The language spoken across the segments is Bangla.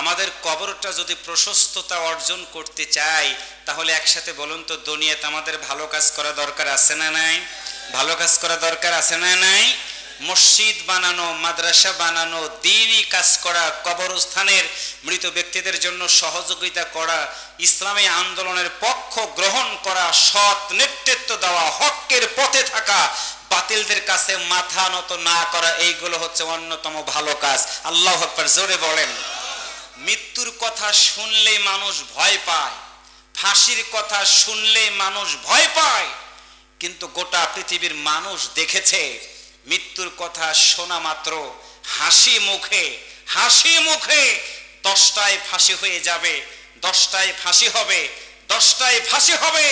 আমাদের কবরটা যদি প্রশস্ততা অর্জন করতে চাই, তাহলে একসাথে বলুন তো, দুনিয়াতে আমাদের ভালো কাজ করা দরকার আছে না নাই? ভালো কাজ করা দরকার আছে না নাই? মসজিদ বানানো, মাদ্রাসা বানানো, দ্বীনি কাজ করা, কবরস্থানের মৃত ব্যক্তিদের জন্য সহযোগিতা করা, ইসলামী আন্দোলনের পক্ষ গ্রহণ করা, সৎ নেতৃত্ব দেওয়া, হকের পথে থাকা, বাতিলদের কাছে মাথা নত না করা, এইগুলো হচ্ছে অন্যতম ভালো কাজ। আল্লাহু আকবার, জোরে বলেন। মৃত্যুর কথা শুনলেই মানুষ ভয় পায়, ফাঁসির কথা শুনলেই মানুষ ভয় পায়, কিন্তু গোটা পৃথিবীর মানুষ দেখেছে মৃত্যুর কথা শোনা মাত্র হাসি মুখে 10টায় ফাঁসি হয়ে যাবে, 10টায় ফাঁসি হবে, 10টায় ফাঁসি হবে।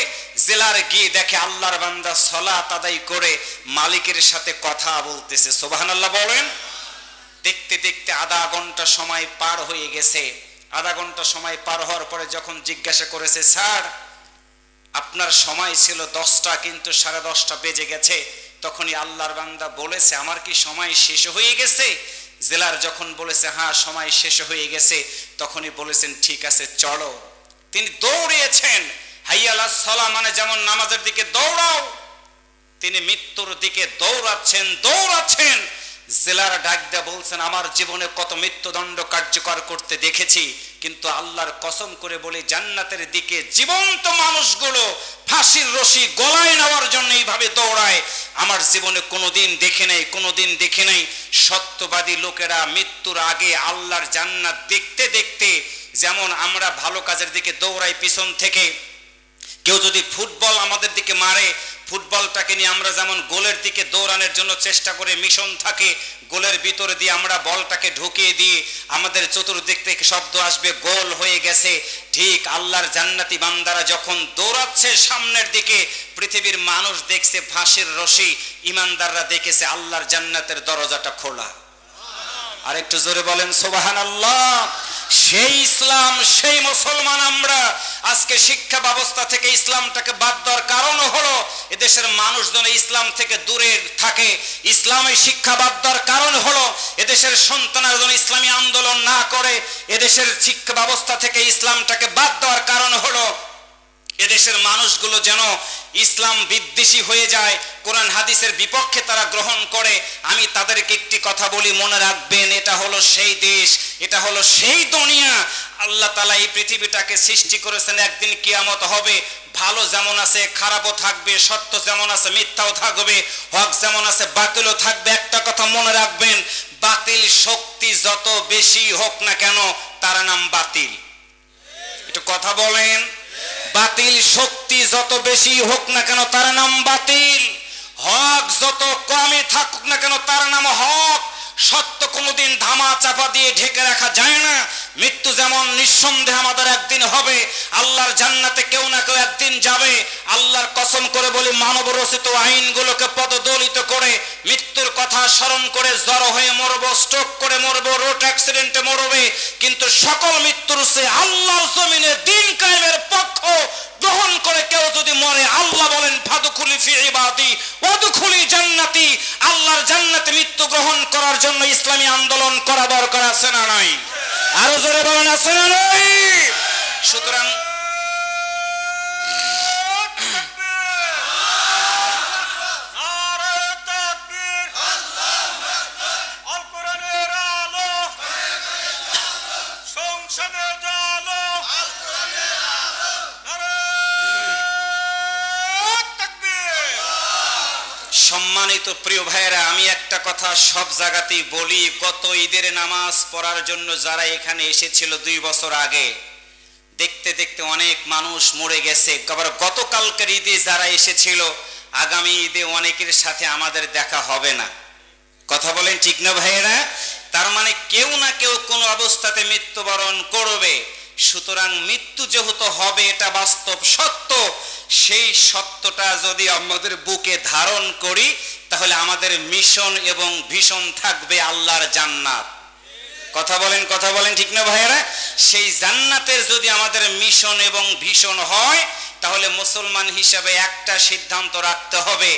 জেলার গিয়ে দেখে আল্লাহর বান্দা সালাত আদায় করে মালিকের সাথে কথা বলতেছে। সুবহানাল্লাহ বলেন। দেখতে দেখতে আধা ঘন্টা সময় পার হয়ে গেছে। আধা ঘন্টা সময় পার হওয়ার পরে যখন জিজ্ঞাসা করেছে, স্যার আপনার সময় ছিল 10টা, কিন্তু 10:30 বেজে গেছে, তখনই আল্লাহর বান্দা বলেছে, আমার কি সময় শেষ হয়ে গেছে? জেলার যখন বলেছে হ্যাঁ সময় শেষ হয়ে গেছে, তখনই বলেছেন ঠিক আছে চলো। তিনি দৌড়িয়েছেন, হাইয়া আলাস সালাহ মানে যেমন নামাজের দিকে দৌড়াও, তিনি মৃত্যুর দিকে দৌড়াচ্ছেন। জেলার ডাক দিয়ে বলছেন, আমার জীবনে কত মৃত্যুদণ্ড কার্যকর করতে দেখেছি, কিন্তু আল্লাহর কসম করে বলি জান্নাতের দিকে জীবন্ত মানুষগুলো ফাঁসির রশি গলায় নেওয়ার জন্য এইভাবে দৌড়ায়, আমার জীবনে কোনোদিন দেখে নাই। সত্যবাদী লোকেরা মৃত্যুর আগে আল্লাহর জান্নাত দেখতে দেখতে, যেমন আমরা ভালো কাজের দিকে দৌড়াই পিছন থেকে, কেউ যদি ফুটবল আমাদের দিকে মারে, ফুটবলটাকে নিয়ে আমরা যেমন গোলের দিকে দৌড়ানোর জন্য চেষ্টা করে, মিশন থাকে গোলের ভিতরে দিয়ে আমরা বলটাকে ঢুকিয়ে দিই, আমাদের চতুর্দিক থেকে শব্দ আসবে গোল হয়ে গেছে। ঠিক আল্লাহর জান্নাতি বান্দারা যখন দৌড়াচ্ছে সামনের দিকে, পৃথিবীর মানুষ দেখছে ফাঁসির রশি, ইমানদাররা দেখেছে আল্লাহর জান্নাতের দরজাটা খোলা। আর একটু জোরে বলেন সুবহানাল্লাহ। সেই ইসলাম, সেই মুসলমান আমরা। আজকে শিক্ষা ব্যবস্থা থেকে ইসলামটাকে বাদ দেওয়ার কারণ হলো এদেশের মানুষজন ইসলাম থেকে দূরে থাকে। ইসলামের শিক্ষা বাদ দেওয়ার কারণ হলো এদেশের সন্তানরা যেন ইসলামী আন্দোলন না করে। এদেশের শিক্ষা ব্যবস্থা থেকে ইসলামটাকে বাদ দেওয়ার কারণ হলো এদেশের মানুষগুলো যেন ইসলাম বিদ্বেষী হয়ে যায়, কোরআন হাদিসের বিপক্ষে তারা গ্রহণ করে। আমি তাদেরকে একটি কথা বলি, মনে রাখবেন, এটা হলো সেই দেশ, এটা হলো সেই দুনিয়া। আল্লাহ তাআলা এই পৃথিবীটাকে সৃষ্টি করেছেন, একদিন কিয়ামত হবে। ভালো যেমন আছে খারাপও থাকবে, সত্য যেমন আছে মিথ্যাও থাকবে, হক যেমন আছে বাতিলও থাকবে। একটা কথা মনে রাখবেন, বাতিল শক্তি যত বেশি হোক না কেন তার নাম বাতিল। একটু কথা বলেন। বাতিল শক্তি যত বেশি হোক না কেন তার নাম বাতিল। হক যত কমে থাকুক না কেন তার নাম হক। সত্য কোনোদিন ধামা চাপা দিয়ে ঢেকে রাখা যায় না। মৃত্যু যেমন নিঃসন্দেহে আমাদের একদিন হবে, আল্লাহর জান্নাতে কেউ না কেউ একদিন যাবে। আল্লাহর কসম করে বলি, মানব রচিত আইনগুলোকে পদদলিত করে মৃত্যুর কথা স্মরণ করে জড়ো হয়ে মরবো, স্ট্রোক করে মরবো, রোড অ্যাক্সিডেন্টে মরবে, কিন্তু সকল মৃত্যুর চেয়ে আল্লাহর জমিনে দ্বীন কায়েমের পক্ষ গ্রহণ করে কেউ যদি মরে, আল্লাহ বলেন ফাদখুলি ফি ইবাদি ওয়াদখুলি জান্নাতি। আল্লাহর জান্নাতে মৃত্যু গ্রহণ করার জন্য ইসলামী আন্দোলন করা দরকার আছে না নাই? আরো জোরে বলেন আছে না নাই? সুতরাং সম্মানিত প্রিয় ভাইয়েরা, আমি একটা কথা সব জায়গাতেই বলি, গত ঈদের নামাজ পড়ার জন্য যারা এখানে এসেছিল 2 বছর আগে, দেখতে দেখতে অনেক মানুষ মরে গেছে। আবার গতকালকের ঈদে যারা এসেছিল, আগামী ঈদে অনেকের সাথে আমাদের দেখা হবে না। কথা বলেন ঠিক না ভাইয়েরা? তার মানে কেউ না কেউ কোনো অবস্থাতে মৃত্যুবরণ করবে। সুতরাং মৃত্যু যেহেতু হবে, এটা বাস্তব সত্য। সেই সত্যটা যদি আমাদের বুকে ধারণ করি, তাহলে আমাদের মিশন এবং ভীষণ থাকবে আল্লাহর জান্নাত। কথা বলেন ঠিক না ভাইয়েরা? সেই জান্নাতের যদি আমাদের মিশন এবং ভীষণ হয়, তাহলে মুসলমান হিসাবে একটা সিদ্ধান্ত রাখতে হবে,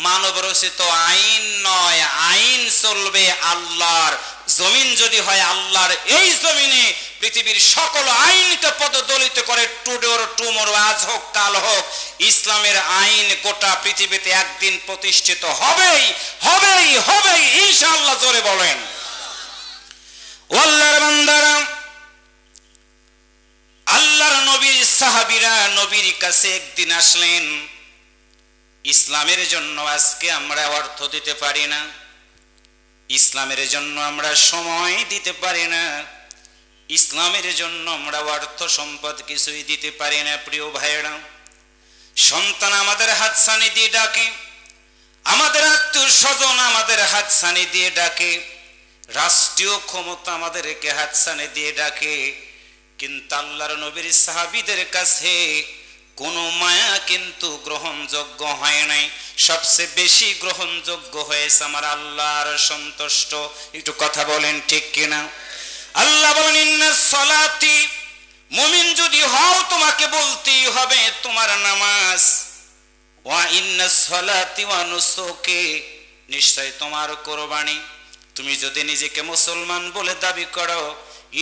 মানব রচিত আইন নয়, আইন চলবে আল্লাহর। জমিন যদি হয় আল্লাহর, এই জমিনে পৃথিবীর সকল আইনকে পদদলিত করে টুডের টুমোর, আজ হোক কাল হোক, ইসলামের আইন গোটা পৃথিবীতে একদিন প্রতিষ্ঠিত হবেই হবেই হবেই ইনশাআল্লাহ। জোরে বলেন। আল্লাহর বান্দারা, আল্লাহর নবীর সাহাবীরা নবীর কাছে একদিন আসলেন। ইসলামের জন্য আজকে আমরা অর্থ দিতে পারি না, ইসলামের জন্য আমরা সময় দিতে পারি না, ইসলামের জন্য আমরা অর্থ সম্পদ কিছুই দিতে পারি না। প্রিয় ভাইয়েরা, সন্তান আমাদের হাতছানি দিয়ে ডাকে, আমাদের আত্মীয় স্বজন আমাদের হাতছানি দিয়ে ডাকে, রাষ্ট্রীয় ক্ষমতা আমাদেরকে হাতছানি দিয়ে ডাকে, কিন্তু আল্লাহর নবীর সাহাবীদের কাছে কোনো মায়া কিন্তু গ্রহণযোগ্য হয় নাই। সবচেয়ে বেশি গ্রহণযোগ্য হয়েছে আমার আল্লাহর সন্তুষ্ট। একটু কথা বলেন ঠিক কিনা? আল্লাহ বলেন, ইন্নাস সালাতি, মুমিন যদি হও তোমাকে বলতেই হবে তোমার নামাজ, ওয়া ইন্নাস সালাতি ওয়া নুসুকি, নিশ্চয় তোমার কুরবানি। তুমি যদি নিজেকে মুসলমান বলে দাবি করো,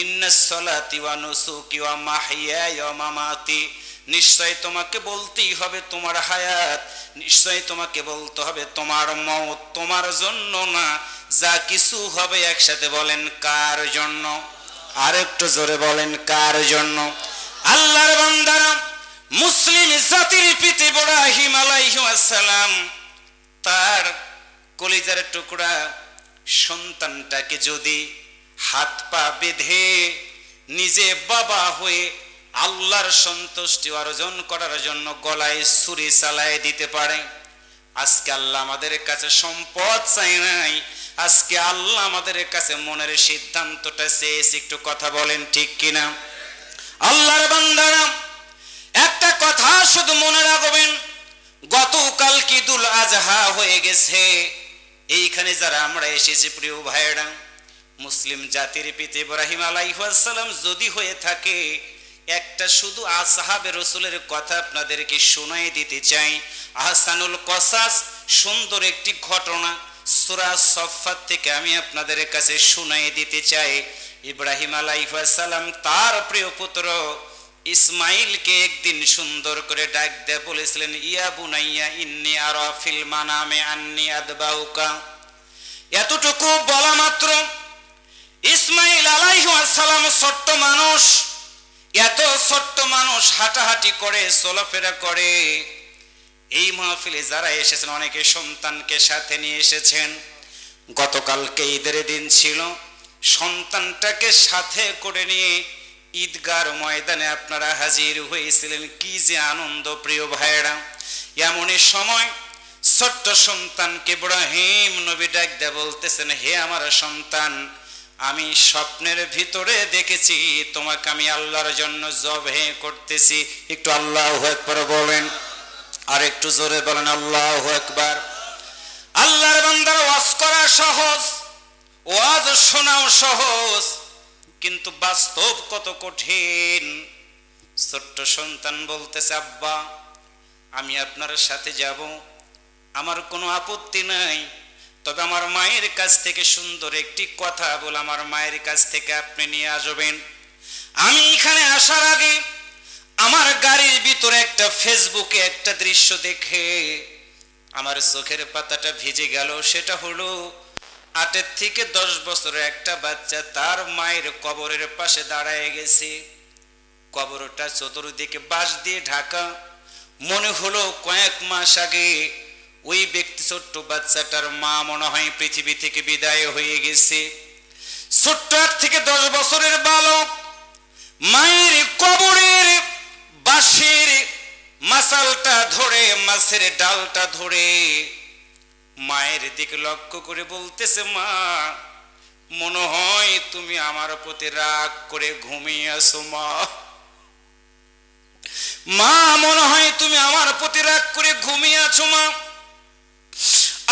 ইন্নাস সালাতি ওয়া নুসুকি ওয়া মাহইয়ায়া ওয়া মামাতি, নিশ্চয় তোমাকে বলতেই হবে তোমার হায়াত, নিশ্চয় তোমাকে বলতে হবে তোমার মওত। তোমার জন্য না, যা কিছু হবে একসাথে বলেন কার জন্য? আর একটু জোরে বলেন কার জন্য? আল্লাহর বান্দারা, মুসলিম জাতির পিতা ইব্রাহিম আলাইহিস সালাম তার কলিজার টুকরা সন্তানটাকে যদি হাত পা বেঁধে নিজে বাবা হয়ে আল্লাহর সন্তুষ্টি অর্জন করার জন্য গলায় ছুরি চালায় দিতে পারে, আজকে আল্লাহ আমাদের কাছে সম্পদ চাই নাই, আজকে আল্লাহ আমাদের কাছে মনের সিদ্ধান্তটা চেয়েছে। একটু কথা বলেন ঠিক কিনা? আল্লাহর বান্দারা, একটা কথা শুধু মনে রাখবেন, গতকাল ঈদুল আজহা হয়ে গেছে। এইখানে যারা আমরা এসেছি প্রিয় ভাইয়েরা, মুসলিম জাতির পিতা ইব্রাহিম আলাইহিস সালাম যদি হয়ে থাকে, একটা শুধু আসহাবে রাসূলের কথা আপনাদেরকে শোনাই দিতে চাই। আহসানুল কসাস, সুন্দর একটি ঘটনা সূরা সফফাত থেকে আমি আপনাদের কাছে শোনাই দিতে চাই। ইব্রাহিম আলাইহিস সালাম তার প্রিয় পুত্র ইসমাইলকে একদিন সুন্দর করে ডাক দিয়ে বলেছিলেন, ইয়া বুনাইয়া ইন্নী আরা ফিল মানামে আন্নী আদবাউকা। এতটুকু বলা মাত্র ইসমাইল আলাইহিস সালাম ছোট্ট মানুষ, এত ছোট্ট মানুষ হাঁটাহাঁটি করে চলাফেরা করে। এই মাহফিলে যারা এসেছেন অনেকে সন্তানকে সাথে নিয়ে এসেছেন। গতকালকে ঈদের দিন ছিল, সন্তানটাকে সাথে করে নিয়ে ঈদগার ময়দানে আপনারা হাজির হয়েছিলেন। কি যে আনন্দ প্রিয় ভাইয়েরা! এমনই সময় ছোট্ট সন্তানকে ইব্রাহিম নবী ডাক দিয়ে বলতেছেন, হে আমার সন্তান, আমি স্বপ্নের ভিতরে দেখেছি তোমাকে আমি আল্লাহর জন্য জবে করতেছি। একটু আল্লাহু আকবার বলেন, আর একটু জোরে বলেন আল্লাহু আকবার। আল্লাহর বান্দার ওয়াজ করা সহজ, ওয়াজ শোনাও সহজ, কিন্তু বাস্তব কত কঠিন। ছোট্ট সন্তান বলতেছে, আব্বা আমি আপনার সাথে যাব, আমার কোনো আপত্তি নাই, তবে আমার মায়ের কাছ থেকে সুন্দর একটি কথা বলে আমার মায়ের কাছ থেকে আপনি নিয়ে আসবেন। আমি এখানে আসার আগে আমার গাড়ির ভিতরে একটা ফেসবুকে একটা দৃশ্য দেখে আমার চোখের পাতাটা ভিজে গেল। সেটা হলো 8 থেকে 10 বছরের একটা বাচ্চা তার মায়ের কবরের পাশে দাঁড়ায় গেছে। কবরটা চতুর্দিকে বাঁশ দিয়ে ঢাকা। মনে হলো কয়েক মাস আগে ওই ব্যক্তি ছোট্ট বাচ্চাটার মা মনে হয় পৃথিবী থেকে বিদায় হয়ে গেছে। ছোট্ট 8 থেকে 10 বছরের বালক মায়ের কবরের বাঁশের মাসালটা ধরে, মাছের ডালটা ধরে মায়ের দিকে লক্ষ্য করে বলতেছে, মা মনে হয় তুমি আমার প্রতি রাগ করে ঘুমিয়ে আছো। মা মনে হয় তুমি আমার প্রতি রাগ করে ঘুমিয়ে আছো। মা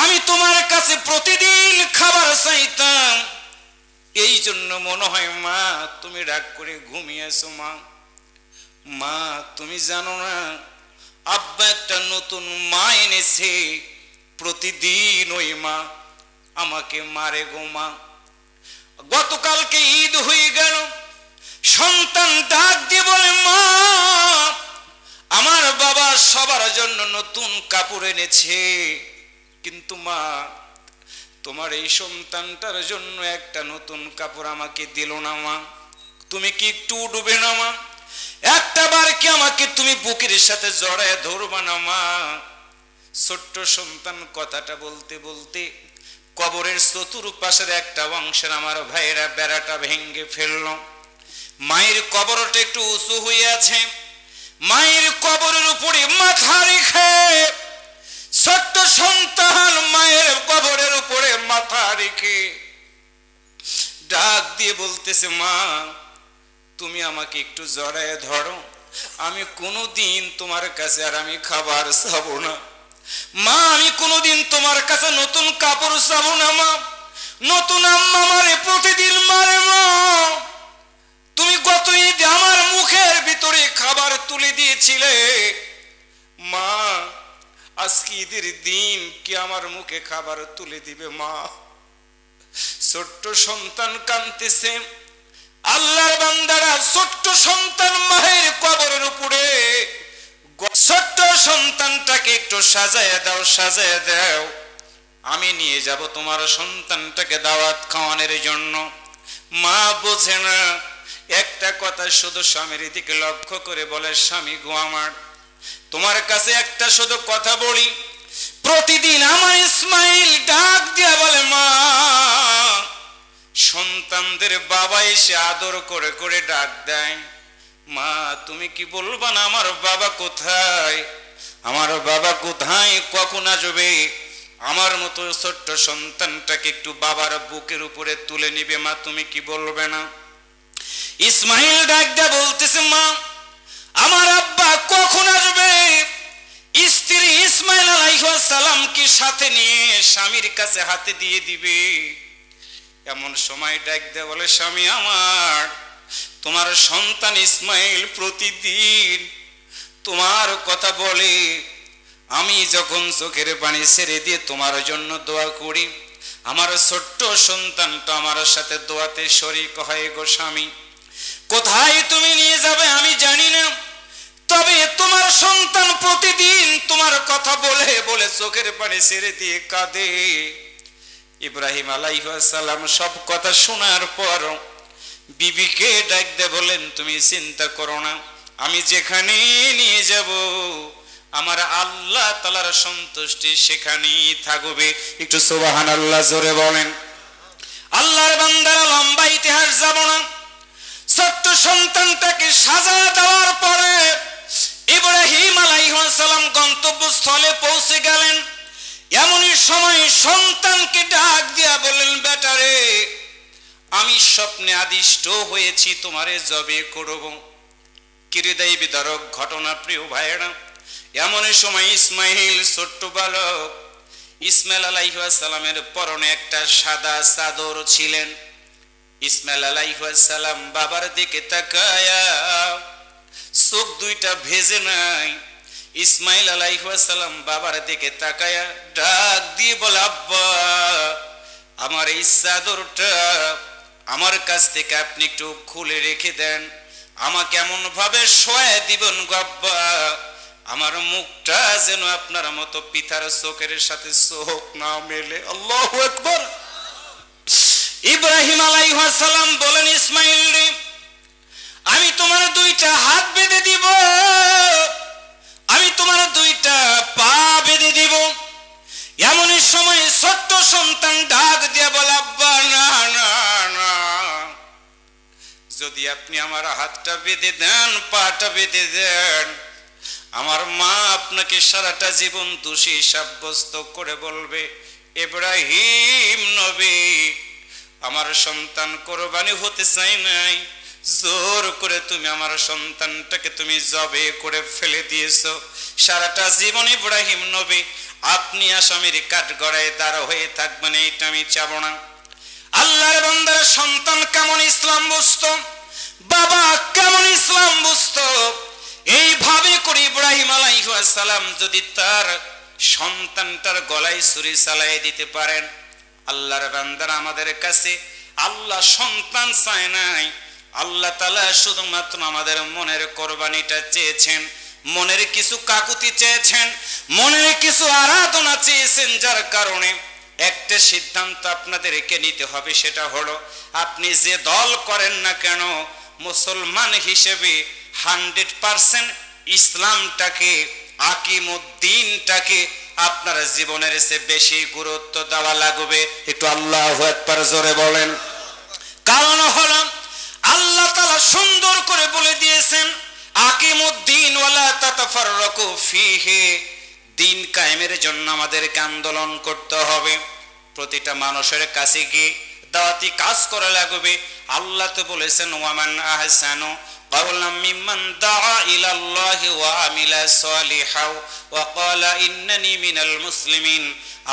আমি তোমার কাছে প্রতিদিন খাবার চাইতাম, এই জন্য মনে হয় মা তুমি রাগ করে ঘুমিয়ে আছো। মা তুমি জানো না, আব্বা একটা নতুন মা এনেছে, প্রতিদিন ওই মা আমাকে মারে গো। মা গতকালকে ঈদ হয়ে গেল, সন্তান ডাক দিয়ে বলে, মা আমার বাবা সবার জন্য নতুন কাপড় এনেছে, কিন্তু মা তোমার এই সন্তানটার জন্য একটা নতুন কাপড় আমাকে দিল না মা, তুমি কি একটু ডুবে না মা, একটা বার কি আমাকে তুমি বুকের সাথে জড়ায় ধরবা না মা। ছোট্ট সন্তান কথাটা বলতে বলতে কবরের চতুর্পাশের একটা অংশের আমার ভাইয়েরা বেড়াটা ভেঙে ফেলল। মায়ের কবরটা একটু উঁচু হয়ে আছে, মায়ের কবরের উপরে মাথা রেখে ছোট্ট সন্তান মায়ের কবরের উপরে মাথা রেখে ডাক দিয়ে বলতেছে, মা তুমি আমাকে একটু জড়ায় ধরো, আমি কোনোদিন তোমার কাছে আর আমি খাবার চাবো না মা, আমি কোনোদিন তোমার কাছে নতুন কাপড় চাবো না মা, নতুন আম্মা মারে প্রতিদিন মারে মা, তুমি গত ঈদ আমার মুখের ভিতরে খাবার তুলে দিয়েছিলে মা, আজকে ঈদের দিন কি আমার মুখে খাবার তুলে দিবে মা। ছোট্ট সন্তান কাঁদতেছে। আল্লাহর বান্দারা ছোট্ট সন্তান মায়ের কবরের উপরে, ছোট্ট সন্তানটাকে একটু সাজায় দাও, সাজায় দাও, আমি নিয়ে যাব তোমার সন্তানটাকে দাওয়াত খাওয়ানোর জন্য। মা বোঝে না, একটা কথা শুধু স্বামীর দিকে লক্ষ্য করে বলে, স্বামী গো আমার, তোমার কাছে একটা শুধু কথা বলি, প্রতিদিন আমার ইসমাইল ডাক দিয়া বলে, মা সন্তানদের বাবা এসে আদর করে করে ডাক দেয়, মা তুমি কি বলবা না আমার বাবা কোথায়, আমার বাবা কোথায়, কখন আসবে, আমার মতো ছোট্ট সন্তানটাকে একটু বাবার বুকের উপরে তুলে নিবে, মা তুমি কি বলবে না। ইসমাইল ডাক দেয়া বলতেছে, মা আমার আব্বা কখন আসবে। স্ত্রী ইসমাইল আলাইহিস সালামকে সাথে নিয়ে স্বামীর কাছে হাতে দিয়ে দিবে। এমন সময় ডাক দেয়া বলে, স্বামী আমার, তোমার সন্তান ইসমাইল প্রতিদিন তোমার কথা বলে, আমি যখন চোখের পানি ছেড়ে দিয়ে তোমার জন্য দোয়া করি, আমার ছোট্ট সন্তানটা আমার সাথে দোয়াতে শরীক হয় গো স্বামী। কোথায় তুমি নিয়ে যাবে আমি জানি না, তবে তোমার সন্তান প্রতিদিন তোমার কথা বলে বলে চোখের পানি ছেড়ে দিয়ে কাঁদে। ইব্রাহিম আলাইহিস সালাম সব কথা শোনার পর বিবিকে ডাক দিয়ে বলেন, তুমি চিন্তা করো না, আমি যেখানে নিয়ে যাব আমার আল্লাহ তাআলার সন্তুষ্টি সেখানেই থাকবে। একটু সুবহানাল্লাহ জোরে বলেন। আল্লাহর বান্দারা লম্বা ইতিহাস যাব না, ছোট্ট সন্তানটাকে সাজা দেওয়ার পরে ইব্রাহিম আলাইহিস সালাম গন্তব্যস্থলে পৌঁছে গেলেন। এমনই সময় সন্তানকে ডাক দিয়া বললেন, বেটারে আমি স্বপ্নে আদিষ্ট হয়েছি তোমারে জবে করব। হৃদয় বিদারক ঘটনা প্রিয় ভাইয়েরা। এমনই সময় ইসমাইল ছোট্ট বালক, ইসমাইল আলাইহিস সালামের পরনে একটা সাদা চাদর ছিলেন। ইসমাইল আলাইহিস সালাম বাবার দিকে তাকায়া চোখ দুইটা ভেজে নাই। ইসমাইল আলাইহিস সালাম বাবার দিকে তাকায়া ডাক দিয়ে বলে, আব্বা আমার এই চাদরটা আমার কাছ থেকে আপনি একটু খুলে রেখে দেন, আমাকে এমন ভাবে শোয়ায় দিবেন গো আব্বা, আমার মুখটা যেন আপনার মতো পিতার চোখের সাথে চোখ না মেলে। আল্লাহু আকবার। ইব্রাহিম আলাইহিস সালাম বলেন, ইসমাইল রে আমি তোমার দুইটা হাত বেঁধে দিব, আমি তোমার দুইটা পা বেঁধে দিব। এমনই সময় ছোট্ট সন্তান ডাক দিয়ে বলে, আব্বা না না না, যদি আপনি আমার হাতটা বেঁধে দেন, পাটা বেঁধে দেন, আমার মা আপনাকে সারাটা জীবন দোষী সাব্যস্ত করে বলবে, ইব্রাহিম নবী আমার সন্তান কোরবানি হতে চাই নাই, জোর করে তুমি আমার সন্তানটাকে তুমি জবে করে ফেলে দিয়েছো। সারাটা জীবন ইব্রাহিম নবী আপনি আসামির কাঠগড়ায় দাঁড় হয়ে থাকবেন, এইটা আমি চাবো না। আল্লাহর বান্দার সন্তান কেমন ইসলাম বুঝতো, বাবা কেমন ইসলাম বুঝতো, এইভাবে করে ইব্রাহিম আলাইহিস সালাম যদি তার সন্তানটার গলায় ছুরি চালিয়ে দিতে পারেন, আল্লাহর বান্দারা আমাদের কাছে আল্লাহ সন্তান চায় নাই, আল্লাহ তাআলা শুধুমাত্র আমাদের মনের কোরবানিটা চেয়েছেন, মনের কিছু কাকুতি চেয়েছেন, মনের কিছু আরাধনা চেয়েছেন। যার কারণে একটা সিদ্ধান্ত আপনাদেরকে নিতে হবে, সেটা হলো আপনি যে দল করেন না কেন, মুসলমান হিসেবে 100% ইসলামটাকে, আকিমুদ্দিনটাকে আপনার জীবনের চেয়ে বেশি গুরুত্ব দেওয়া লাগবে। একটু আল্লাহু আকবার জোরে বলেন। কারণ হলো আল্লাহ তাআলা সুন্দর করে বলে দিয়েছেন, আকিমুদ্দিন ওয়ালা তাতাফাররাকু ফীহি, দিন কায়েমের জন্য আমাদেরকে আন্দোলন করতে হবে, প্রতিটা মানুষের কাছে গিয়ে দাওয়াতি কাজ করা লাগবে। আল্লাহ তো বলেছেন, ওয়ামান আহসানু কাওলাম মিম্মান দাআ ইলাল্লাহি ওয়া আমিলা সালিহাও ওয়া ক্বালা ইন্নানি মিনাল মুসলিমিন।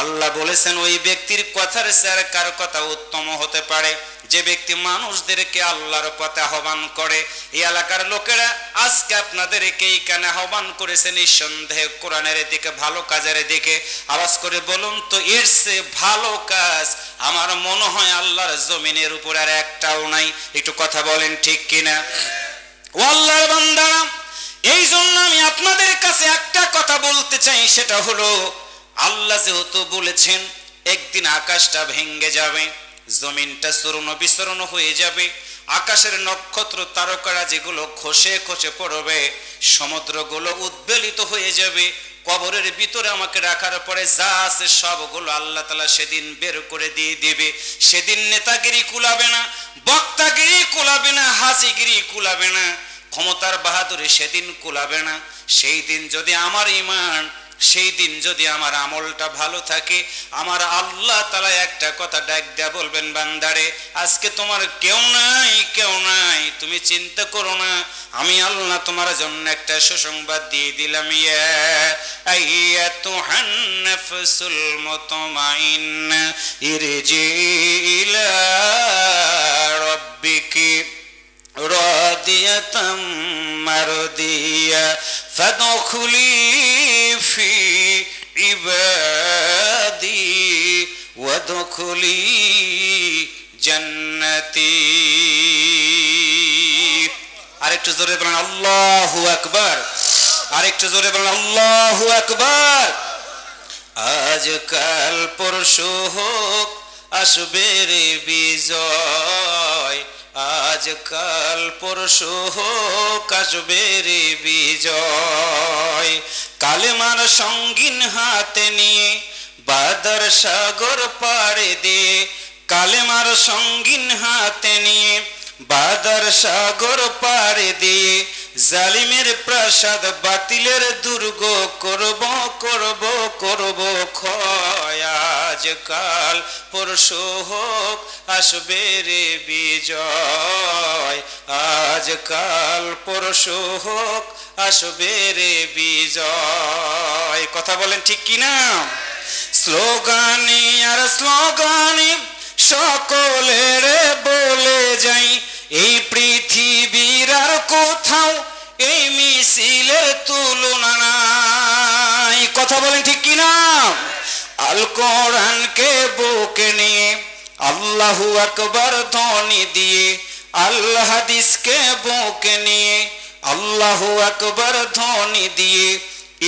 আল্লাহ বলেছেন ওই ব্যক্তির কথার চেয়ে কার কথা উত্তম হতে পারে, যে ব্যক্তি মানুষদেরকে আল্লাহর পথে আহ্বান করে। এই এলাকার লোকেরা আজকে আপনাদেরকে এইখানে আহ্বান করেছে নিঃসন্দেহে কোরআনের দিকে, ভালো কাজের দিকে। আওয়াজ করে বলুন তো, এর চেয়ে ভালো কাজ আমার মনে হয় আল্লাহর জমিনের উপর আর একটাও নাই। একটু কথা বলেন ঠিক কিনা? ও আল্লাহর বান্দারা, এই জন্য আমি আপনাদের কাছে একটা কথা বলতে চাই, সেটা হলো আল্লাহ যেহেতু বলেছেন একদিন আকাশটা ভেঙে যাবে, জমিনটা চূর্ণ বিচূর্ণ হয়ে যাবে, আকাশের নক্ষত্র তারকারা যেগুলো খসে খসে পড়বে, সমুদ্রগুলো উদ্বেলিত হয়ে যাবে, কবরের ভিতরে আমাকে রাখার পরে যা আছে সবগুলো আল্লাহ তাআলা সেদিন বের করে দিয়ে দিবে। সেদিন নেতাগিরি কুলাবে না, বক্তাগিরি কুলাবে না, হাজিগিরি কুলাবে না, ক্ষমতার বাহাদুরি সেদিন কুলাবে না। সেই দিন যদি আমার ঈমান, সেই দিন যদি আমার আমলটা ভালো থাকে, আমার আল্লাহ তাআলা একটা কথা ডাক দেয়া বলবেন, বান্দারে আজকে তোমার কেউ নাই, কেউ নাই, তুমি চিন্তা করো না, আমি আল্লাহ তোমার জন্য একটা সুসংবাদ দিয়ে দিলাম। ইয়া আইয়াতুহান নাফসুল মুতমাইন্না ইরজি ইলা রাব্বিকি রাদিয়াতাম মারদিয়া ফাদখুলি ফি ইবাদি ওয়াদখুলি জান্নাতি। আরেকটু জোরে বলেন আল্লাহু আকবার, আরেকটু জোরে বলেন আল্লাহু আকবার। আজকাল পরশু হোক আসবে রে বিজয়, আজকাল পরশু হোক আসবে রে বিজয়। কালেমার সঙ্গীন হাতে নিয়ে বাদর সাগর পাড়ে দিয়ে, কালেমার সঙ্গীন হাতে নিয়ে বাদর সাগর পাড়ে দিয়ে, জালিমের প্রাসাদ বাতিলের দুর্গ করব করব করব ক্ষয়। আজকাল পরশু হোক আসবে রে বিজয়, আজকাল পরশু হোক আসবে রে বিজয়। কথা বলেন ঠিক কিনা? স্লোগানে আর স্লোগানে সকলের বলে যাই, এই পৃথিবীর আর কোথাও এই মিছিলের তুলনা নাই। কথা বলেন ঠিক কিনা? আল কোরআনকে বুকে নিয়ে, আল্লাহু আকবার ধ্বনি দিয়ে, আল হাদিসকে বুকে নিয়ে, আল্লাহু আকবার ধ্বনি দিয়ে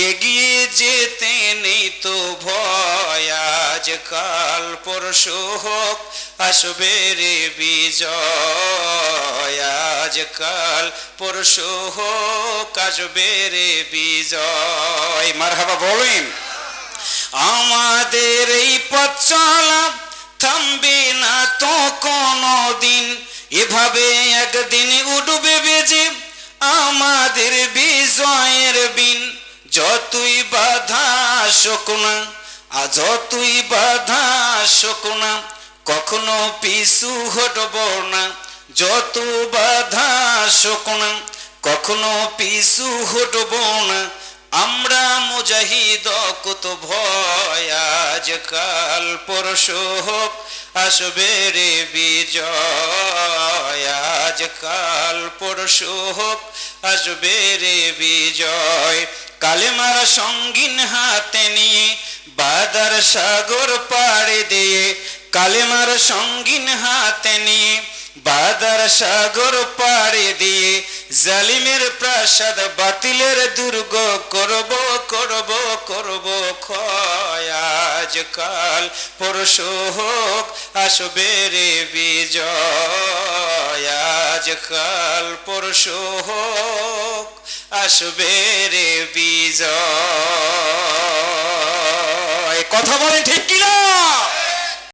এগিয়ে যেতে নেই তো ভয়। আজকাল পরশু হোক আসবে রে বিজয়, আজকাল পরশু হোক আসবে রে বিজয়। মারহাবা বলেন। আমাদের এই পথ চলা থামবে না তো কোনো দিন, এভাবে একদিন উঠবে বেজে আমাদের বিজয়ের বিন। যতই বাধা আসুক না, যতই বাধা আসুক না, কখনো পিছু হটব না। যত বাধা আসুক না, কখনো পিছু হটব না। আমরা মুজাহিদ কত ভয়, আজকাল পরশু হোক আসবে রে বিজয়, আজকাল পরশু হোক আসবে রে বিজয়। কালেমার সঙ্গীন হাতে নিয়ে বাদার সাগর পাড়ে দিয়ে, কালেমার সঙ্গীন হাতে নিয়ে বাদার সাগর পাড়ি দিয়ে জালিমের প্রাসাদ বাতিলের দুর্গ করব করব করব ক্ষয় আজকাল পরশু হোক আসবে রে বিজয় আজকাল পরশু হোক আসবে রে বিজয় কথা বলেন ঠিক কিনা